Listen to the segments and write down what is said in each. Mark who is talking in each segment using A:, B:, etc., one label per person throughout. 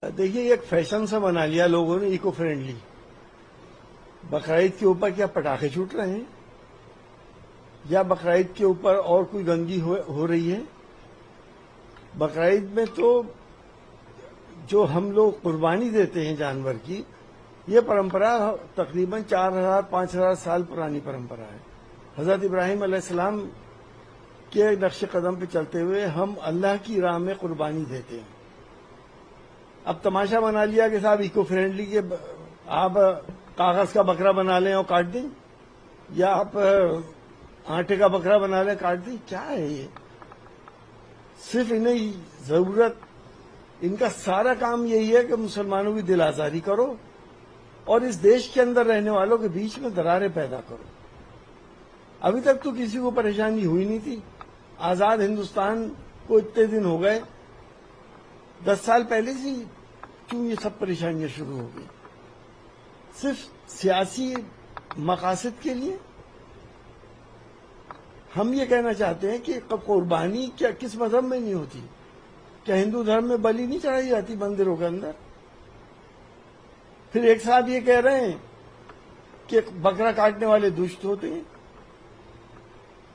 A: देखिए, एक फैशन सा बना लिया लोगों ने, इको फ्रेंडली। बकरीद के ऊपर क्या पटाखे छूट रहे हैं, या बकरीद के ऊपर और कोई गंदगी हो रही है? बकरीद में तो जो हम लोग कुर्बानी देते हैं जानवर की, ये परंपरा तकरीबन 4000-5000 साल पुरानी परंपरा है। हजरत इब्राहिम अलैहिस्सलाम के नक्शे कदम पे चलते हुए हम अल्लाह की राह में कुर्बानी देते हैं। अब तमाशा बना लिया कि साहब इको फ्रेंडली के आप कागज का बकरा बना लें और काट दें, या आप आटे का बकरा बना लें काट दें। क्या है ये? सिर्फ इन्हें जरूरत, इनका सारा काम यही है कि मुसलमानों की दिल आजारी करो और इस देश के अंदर रहने वालों के बीच में दरारें पैदा करो। अभी तक तो किसी को परेशानी हुई नहीं थी। आजाद हिंदुस्तान को इतने दिन हो गए, 10 साल पहले से क्यों ये सब परेशानियां शुरू हो गई? सिर्फ सियासी मकासद के लिए। हम ये कहना चाहते हैं कि कुर्बानी क्या किस मजहब में नहीं होती? क्या हिंदू धर्म में बलि नहीं चढ़ाई जाती मंदिरों के अंदर? फिर एक साथ ये कह रहे हैं कि बकरा काटने वाले दुष्ट होते हैं।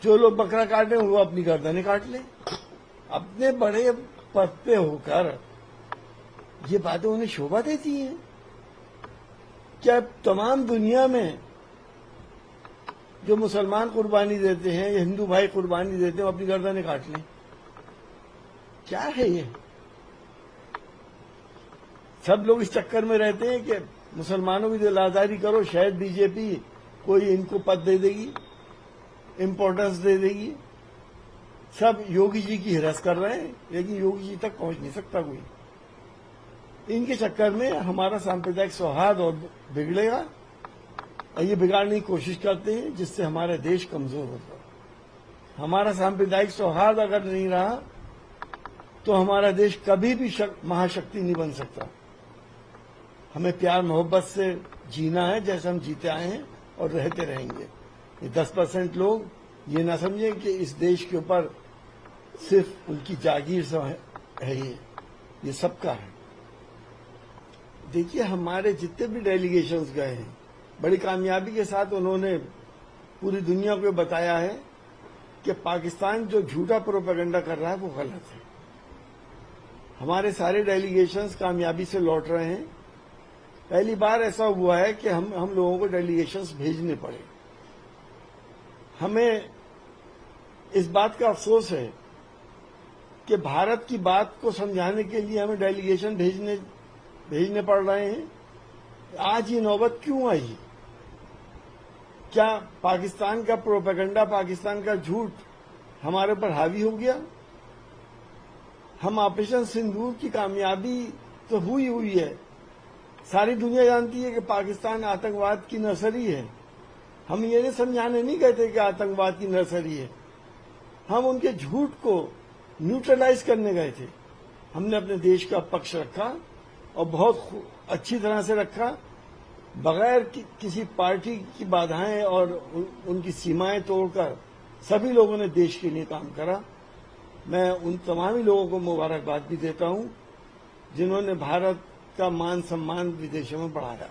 A: जो लोग बकरा काटे वो अपनी गर्दनें काट लें। अपने बड़े पद पे होकर ये बातें उन्हें शोभा देती हैं? क्या तमाम दुनिया में जो मुसलमान कुर्बानी देते हैं या हिंदू भाई कुर्बानी देते हैं वो अपनी गर्दनें काट लें? क्या है ये? सब लोग इस चक्कर में रहते हैं कि मुसलमानों की दिल आजारी करो, शायद बीजेपी कोई इनको पद दे देगी, इंपॉर्टेंस दे देगी। सब योगी जी की हिरस कर रहे हैं, लेकिन योगी जी तक पहुंच नहीं सकता कोई। इनके चक्कर में हमारा सांप्रदायिक सौहार्द और बिगड़ेगा, और ये बिगाड़ने की कोशिश करते हैं जिससे हमारा देश कमजोर होगा। हमारा सांप्रदायिक सौहार्द अगर नहीं रहा तो हमारा देश कभी भी महाशक्ति नहीं बन सकता। हमें प्यार मोहब्बत से जीना है जैसे हम जीते आए हैं और रहते रहेंगे। ये 10% लोग ये ना समझें कि इस देश के ऊपर सिर्फ उनकी जागीर से है, ये सबका है। देखिए, हमारे जितने भी डेलीगेशंस गए हैं, बड़ी कामयाबी के साथ उन्होंने पूरी दुनिया को बताया है कि पाकिस्तान जो झूठा प्रोपेगेंडा कर रहा है वो गलत है। हमारे सारे डेलीगेशंस कामयाबी से लौट रहे हैं। पहली बार ऐसा हुआ है कि हम लोगों को डेलीगेशंस भेजने पड़े। हमें इस बात का अफसोस है कि भारत की बात को समझाने के लिए हमें डेलीगेशन भेजने पड़ रहे हैं। आज ये नौबत क्यों आई? क्या पाकिस्तान का प्रोपेगेंडा, पाकिस्तान का झूठ हमारे पर हावी हो गया? हम ऑपरेशन सिंदूर की कामयाबी तो हुई है। सारी दुनिया जानती है कि पाकिस्तान आतंकवाद की नर्सरी है। हम ये नहीं समझाने नहीं कहते कि आतंकवाद की नर्सरी है। हम उनके झूठ को न्यूट्रलाइज करने गए थे। हमने अपने देश का पक्ष रखा और बहुत अच्छी तरह से रखा, बगैर किसी पार्टी की बाधाएं और उनकी सीमाएं तोड़कर सभी लोगों ने देश के लिए काम करा। मैं उन तमाम लोगों को मुबारकबाद भी देता हूं जिन्होंने भारत का मान सम्मान विदेशों में बढ़ाया।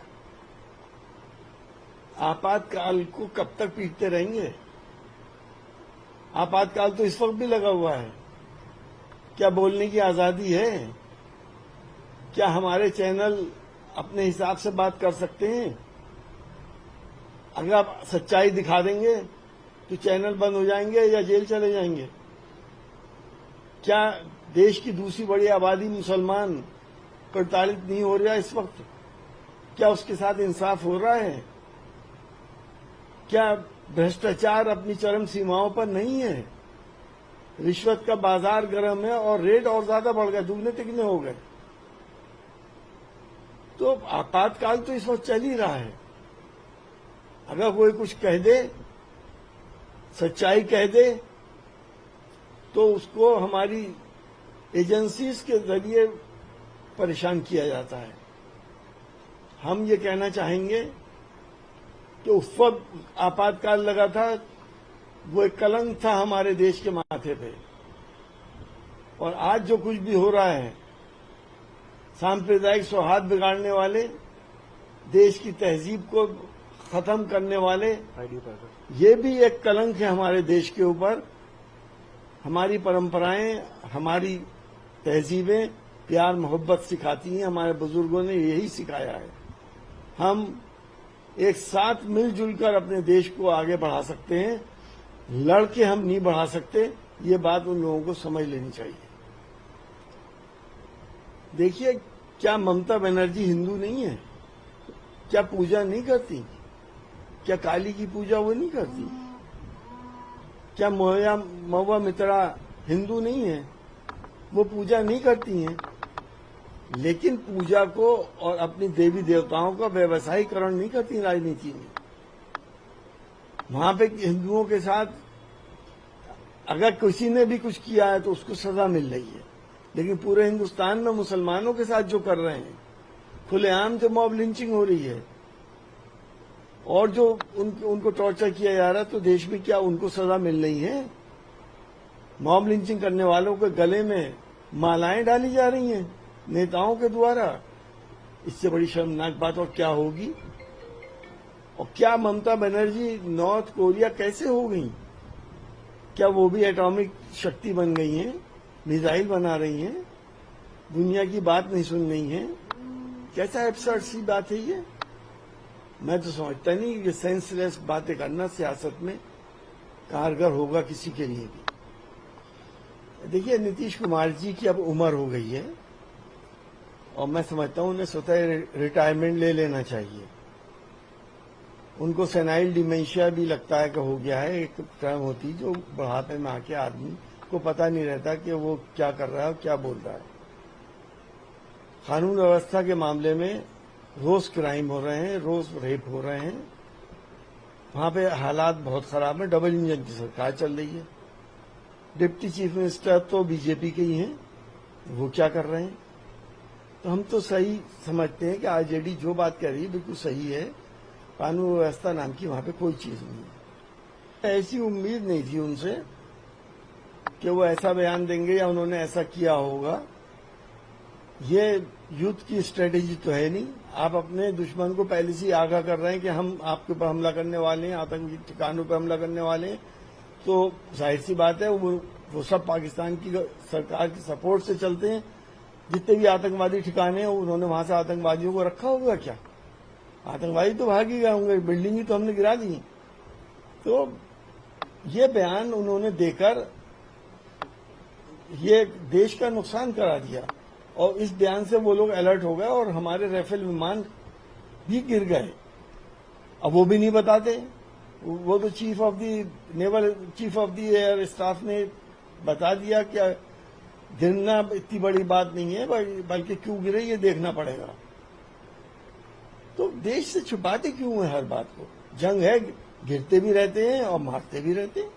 A: आपातकाल को कब तक पीटते रहेंगे? आपातकाल तो इस वक्त भी लगा हुआ है। क्या बोलने की आजादी है? क्या हमारे चैनल अपने हिसाब से बात कर सकते हैं? अगर आप सच्चाई दिखा देंगे तो चैनल बंद हो जाएंगे या जेल चले जाएंगे। क्या देश की दूसरी बड़ी आबादी मुसलमान प्रताड़ित नहीं हो रहा इस वक्त? क्या उसके साथ इंसाफ हो रहा है? क्या भ्रष्टाचार अपनी चरम सीमाओं पर नहीं है? रिश्वत का बाजार गर्म है और रेट और ज्यादा बढ़ गए, दुगने तिगने हो गए। तो आपातकाल तो इस वक्त चल ही रहा है। अगर कोई कुछ कह दे, सच्चाई कह दे, तो उसको हमारी एजेंसीज के जरिए परेशान किया जाता है। हम ये कहना चाहेंगे कि उस वक्त आपातकाल लगा था, वो एक कलंक था हमारे देश के माथे पे। और आज जो कुछ भी हो रहा है सांप्रदायिक सौहार्द बिगाड़ने वाले, देश की तहजीब को खत्म करने वाले, ये भी एक कलंक है हमारे देश के ऊपर। हमारी परंपराएं, हमारी तहजीबें प्यार मोहब्बत सिखाती हैं। हमारे बुजुर्गों ने यही सिखाया है। हम एक साथ मिलजुल कर अपने देश को आगे बढ़ा सकते हैं, लड़के हम नहीं बढ़ा सकते। ये बात उन लोगों को समझ लेनी चाहिए। देखिए, क्या ममता बनर्जी हिंदू नहीं है? क्या पूजा नहीं करती? क्या काली की पूजा वो नहीं करती? क्या महुआ मित्रा हिंदू नहीं है? वो पूजा नहीं करती हैं। लेकिन पूजा को और अपनी देवी देवताओं का व्यवसायीकरण नहीं करती राजनीति में। वहां पे हिंदुओं के साथ अगर किसी ने भी कुछ किया है तो उसको सजा मिल रही है। लेकिन पूरे हिंदुस्तान में मुसलमानों के साथ जो कर रहे हैं, खुलेआम जो मॉब लिंचिंग हो रही है और जो उनको टॉर्चर किया जा रहा है, तो देश में क्या उनको सजा मिल रही है? मॉब लिंचिंग करने वालों के गले में मालाएं डाली जा रही हैं नेताओं के द्वारा। इससे बड़ी शर्मनाक बात और क्या होगी? और क्या ममता बनर्जी नॉर्थ कोरिया कैसे हो गई? क्या वो भी एटॉमिक शक्ति बन गई हैं? मिसाइल बना रही हैं? दुनिया की बात नहीं सुन रही हैं? कैसा एब्सर्ड सी बात है ये? मैं तो समझता नहीं ये सेंसलेस बातें करना सियासत में कारगर होगा किसी के लिए भी। देखिए, नीतीश कुमार जी की अब उम्र हो गई है और मैं समझता हूं उन्हें स्वतः रिटायरमेंट ले लेना चाहिए। उनको सेनाइल डिमेंशिया भी लगता है कि हो गया है। एक टर्म होती जो बुढ़ापे में आके आदमी को पता नहीं रहता कि वो क्या कर रहा है और क्या बोल रहा है। कानून व्यवस्था के मामले में रोज क्राइम हो रहे हैं, रोज रेप हो रहे हैं। वहां पे हालात बहुत खराब है। डबल इंजन की सरकार चल रही है। डिप्टी चीफ मिनिस्टर तो बीजेपी के ही हैं, वो क्या कर रहे हैं? तो हम तो सही समझते हैं कि आरजेडी जो बात कह रही है बिल्कुल सही है। कानून व्यवस्था नाम की वहां पे कोई चीज नहीं है। ऐसी उम्मीद नहीं थी उनसे कि वो ऐसा बयान देंगे या उन्होंने ऐसा किया होगा। ये युद्ध की स्ट्रेटेजी तो है नहीं। आप अपने दुश्मन को पहले से ही आगाह कर रहे हैं कि हम आपके ऊपर हमला करने वाले हैं, आतंकी ठिकानों पर हमला करने वाले हैं। तो जाहिर सी बात है वो सब पाकिस्तान की सरकार की सपोर्ट से चलते हैं। जितने भी आतंकवादी ठिकाने हैं उन्होंने वहां से आतंकवादियों को रखा होगा क्या? आतंकवादी तो भाग ही गए होंगे, बिल्डिंग ही तो हमने गिरा दी। तो ये बयान उन्होंने देकर ये देश का नुकसान करा दिया और इस बयान से वो लोग अलर्ट हो गए और हमारे राफेल विमान भी गिर गए। अब वो भी नहीं बताते। वो तो chief of the air staff ने बता दिया कि गिरना इतनी बड़ी बात नहीं है, बल्कि क्यों गिरे ये देखना पड़ेगा। तो देश से छुपाते क्यों है हर बात को? जंग है, गिरते भी रहते हैं और मारते भी रहते हैं।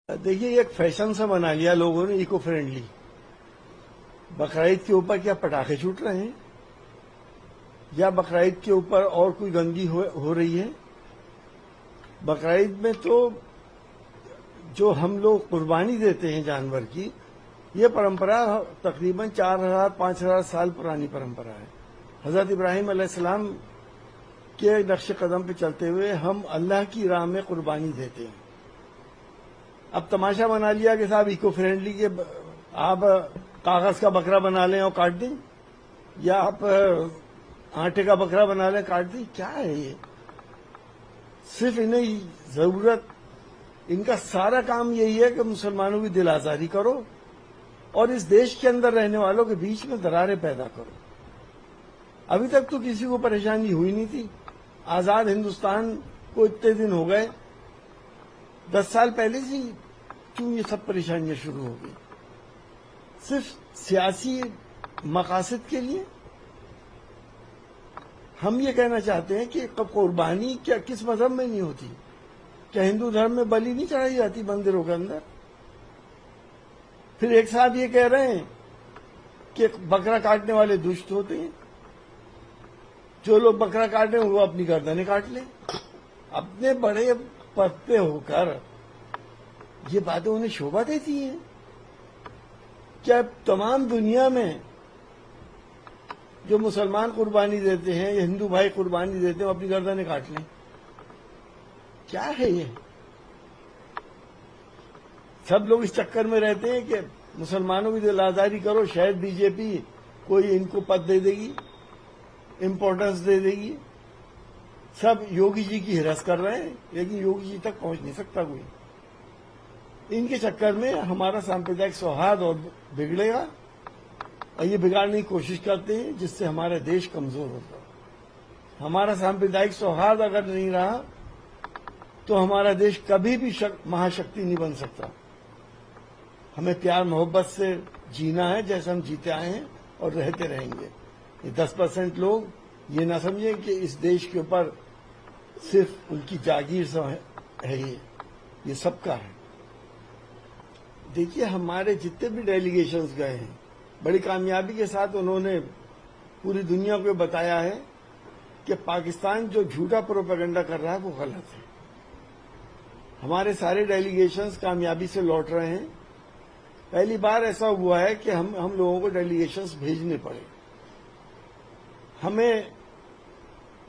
A: देखिए, एक फैशन सा बना लिया लोगों ने, इको फ्रेंडली। बकरीद के ऊपर क्या पटाखे छूट रहे हैं या बकरीद के ऊपर और कोई गंदगी हो रही है? बकरीद में तो जो हम लोग कुर्बानी देते हैं जानवर की, ये परंपरा तकरीबन 4000-5000 साल पुरानी परंपरा है। हजरत इब्राहिम अलैहिस्सलाम के नक्श कदम पे चलते हुए हम अल्लाह की राह में कुर्बानी देते हैं। अब तमाशा बना लिया कि साहब इको फ्रेंडली के आप कागज का बकरा बना लें और काट दें, या आप आटे का बकरा बना लें काट दें। क्या है ये? सिर्फ इन्हें जरूरत, इनका सारा काम यही है कि मुसलमानों की दिल आजारी करो और इस देश के अंदर रहने वालों के बीच में दरारें पैदा करो। अभी तक तो किसी को परेशानी हुई नहीं थी। आजाद हिंदुस्तान को इतने दिन हो गए, 10 साल पहले से क्यों ये सब परेशानियां शुरू हो गई? सिर्फ सियासी मकासद के लिए। हम ये कहना चाहते हैं कि कुर्बानी क्या किस मजहब में नहीं होती? क्या हिंदू धर्म में बलि नहीं चढ़ाई जाती मंदिरों के अंदर? फिर एक साथ ये कह रहे हैं कि बकरा काटने वाले दुष्ट होते हैं। जो लोग बकरा काट रहे हैं वो अपनी गर्दनें काट लें। अपने बड़े पद पे होकर ये बातें उन्हें शोभा देती हैं। क्या तमाम दुनिया में जो मुसलमान कुर्बानी देते हैं या हिंदू भाई कुर्बानी देते हैं वो अपनी गर्दनें काट लें? क्या है ये? सब लोग इस चक्कर में रहते हैं कि मुसलमानों की दिल आजारी करो, शायद बीजेपी कोई इनको पद दे देगी, इम्पोर्टेंस दे देगी। सब योगी जी की हिरस कर रहे हैं, लेकिन योगी जी तक पहुंच नहीं सकता कोई। इनके चक्कर में हमारा सांप्रदायिक सौहार्द और बिगड़ेगा और ये बिगाड़ने की कोशिश करते हैं, जिससे हमारा देश कमजोर होता है। हमारा सांप्रदायिक सौहार्द अगर नहीं रहा तो हमारा देश कभी भी महाशक्ति नहीं बन सकता। हमें प्यार मोहब्बत से जीना है, जैसे हम जीते आए हैं और रहते रहेंगे। ये 10% लोग ये ना समझें कि इस देश के ऊपर सिर्फ उनकी जागीर से है, ये सबका है। देखिए, हमारे जितने भी डेलीगेशंस गए हैं, बड़ी कामयाबी के साथ उन्होंने पूरी दुनिया को बताया है कि पाकिस्तान जो झूठा प्रोपेगेंडा कर रहा है वो गलत है। हमारे सारे डेलीगेशंस कामयाबी से लौट रहे हैं। पहली बार ऐसा हुआ है कि हम लोगों को डेलीगेशंस भेजने पड़े। हमें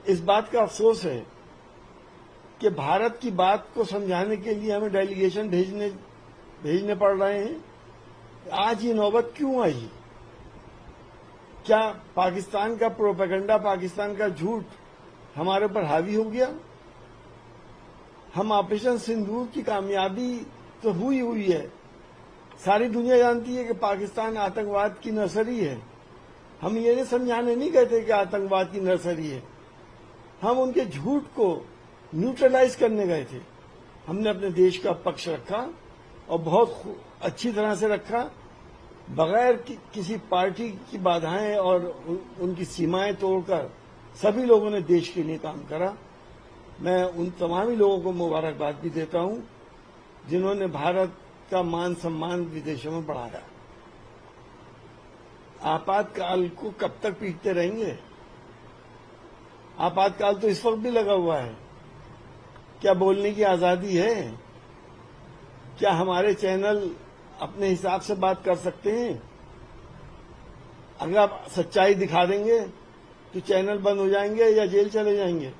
A: इस बात का अफसोस है कि भारत की बात को समझाने के लिए हमें डेलीगेशन भेजने पड़ रहे हैं। आज ये नौबत क्यों आई? क्या पाकिस्तान का प्रोपेगेंडा, पाकिस्तान का झूठ हमारे ऊपर हावी हो गया? हम ऑपरेशन सिंदूर की कामयाबी तो हुई है। सारी दुनिया जानती है कि पाकिस्तान आतंकवाद की नर्सरी है। हम ये समझाने नहीं कहते कि आतंकवाद की नर्सरी है। हम उनके झूठ को न्यूट्रलाइज करने गए थे। हमने अपने देश का पक्ष रखा और बहुत अच्छी तरह से रखा, बगैर किसी पार्टी की बाधाएं और उनकी सीमाएं तोड़कर सभी लोगों ने देश के लिए काम करा। मैं उन तमाम ही लोगों को मुबारकबाद भी देता हूं जिन्होंने भारत का मान सम्मान विदेशों में बढ़ाया। आपातकाल को कब तक पीटते रहेंगे? आपातकाल तो इस वक्त भी लगा हुआ है। क्या बोलने की आजादी है? क्या हमारे चैनल अपने हिसाब से बात कर सकते हैं? अगर आप सच्चाई दिखा देंगे तो चैनल बंद हो जाएंगे या जेल चले जाएंगे।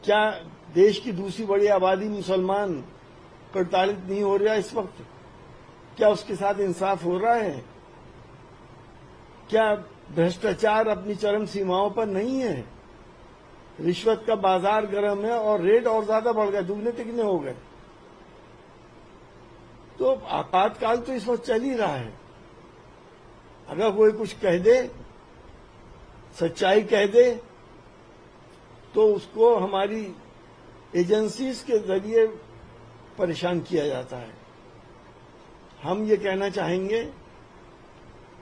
A: क्या देश की दूसरी बड़ी आबादी मुसलमान प्रताड़ित नहीं हो रहा इस वक्त? क्या उसके साथ इंसाफ हो रहा है? क्या भ्रष्टाचार अपनी चरम सीमाओं पर नहीं है? रिश्वत का बाजार गर्म है और रेट और ज्यादा बढ़ गए, दुगने तिगने हो गए। तो आपातकाल तो इस वक्त चल ही रहा है। अगर कोई कुछ कह दे, सच्चाई कह दे, तो उसको हमारी एजेंसीज के जरिए परेशान किया जाता है। हम ये कहना चाहेंगे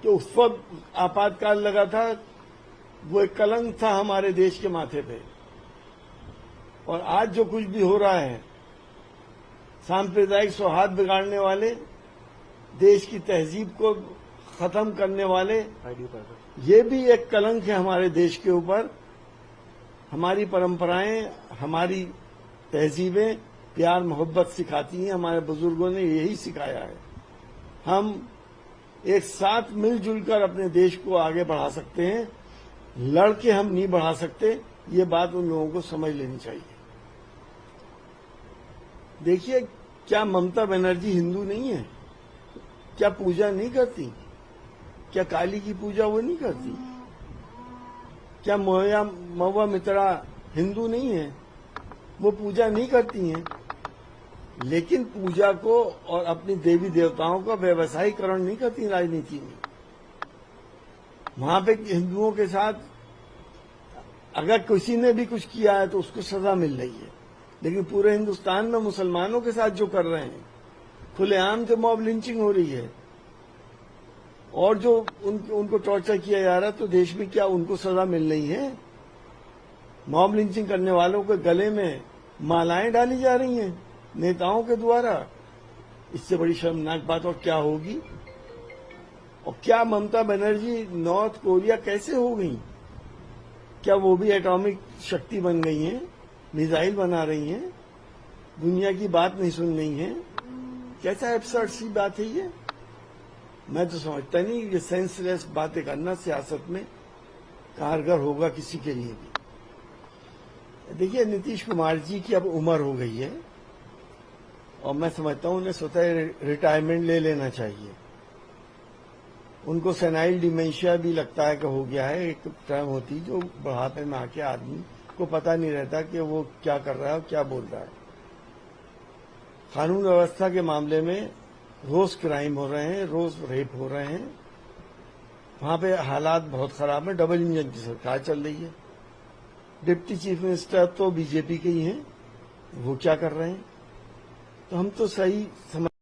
A: कि उस वक्त आपातकाल लगा था, वो एक कलंक था हमारे देश के माथे पे। और आज जो कुछ भी हो रहा है, सांप्रदायिक सौहार्द बिगाड़ने वाले, देश की तहजीब को खत्म करने वाले, ये भी एक कलंक है हमारे देश के ऊपर। हमारी परंपराएं, हमारी तहजीबें प्यार मोहब्बत सिखाती हैं। हमारे बुजुर्गों ने यही सिखाया है। हम एक साथ मिलजुल कर अपने देश को आगे बढ़ा सकते हैं, लड़के हम नहीं बढ़ा सकते। ये बात उन लोगों को समझ लेनी चाहिए। देखिए, क्या ममता बनर्जी हिंदू नहीं है? क्या पूजा नहीं करती? क्या काली की पूजा वो नहीं करती? क्या महुआ मित्रा हिंदू नहीं है? वो पूजा नहीं करती हैं, लेकिन पूजा को और अपनी देवी देवताओं का व्यवसायीकरण नहीं करती राजनीति में। वहां पे हिंदुओं के साथ अगर किसी ने भी कुछ किया है तो उसको सजा मिल रही है, लेकिन पूरे हिंदुस्तान में मुसलमानों के साथ जो कर रहे हैं, खुलेआम जो मॉब लिंचिंग हो रही है और जो उनको टॉर्चर किया जा रहा है, तो देश में क्या उनको सजा मिल रही है? मॉब लिंचिंग करने वालों के गले में मालाएं डाली जा रही हैं नेताओं के द्वारा। इससे बड़ी शर्मनाक बात और क्या होगी? और क्या ममता बनर्जी नॉर्थ कोरिया कैसे हो गई? क्या वो भी एटॉमिक शक्ति बन गई हैं, मिसाइल बना रही हैं, दुनिया की बात नहीं सुन रही हैं? कैसा एब्सर्ड सी बात है ये? मैं तो समझता नहीं ये सेंसलेस बातें करना सियासत में कारगर होगा किसी के लिए भी। देखिए, नीतीश कुमार जी की अब उम्र हो गई है और मैं समझता हूं उन्हें स्वतः रिटायरमेंट ले लेना चाहिए। उनको सेनाइल डिमेंशिया भी लगता है कि हो गया है। एक टर्म होती जो बुढ़ापे में आके आदमी को पता नहीं रहता कि वो क्या कर रहा है और क्या बोल रहा है। कानून व्यवस्था के मामले में रोज क्राइम हो रहे हैं, रोज रेप हो रहे हैं। वहां पे हालात बहुत खराब हैं। डबल इंजन की सरकार चल रही है। डिप्टी चीफ मिनिस्टर तो बीजेपी के ही हैं, वो क्या कर रहे हैं? तो हम तो सही समझ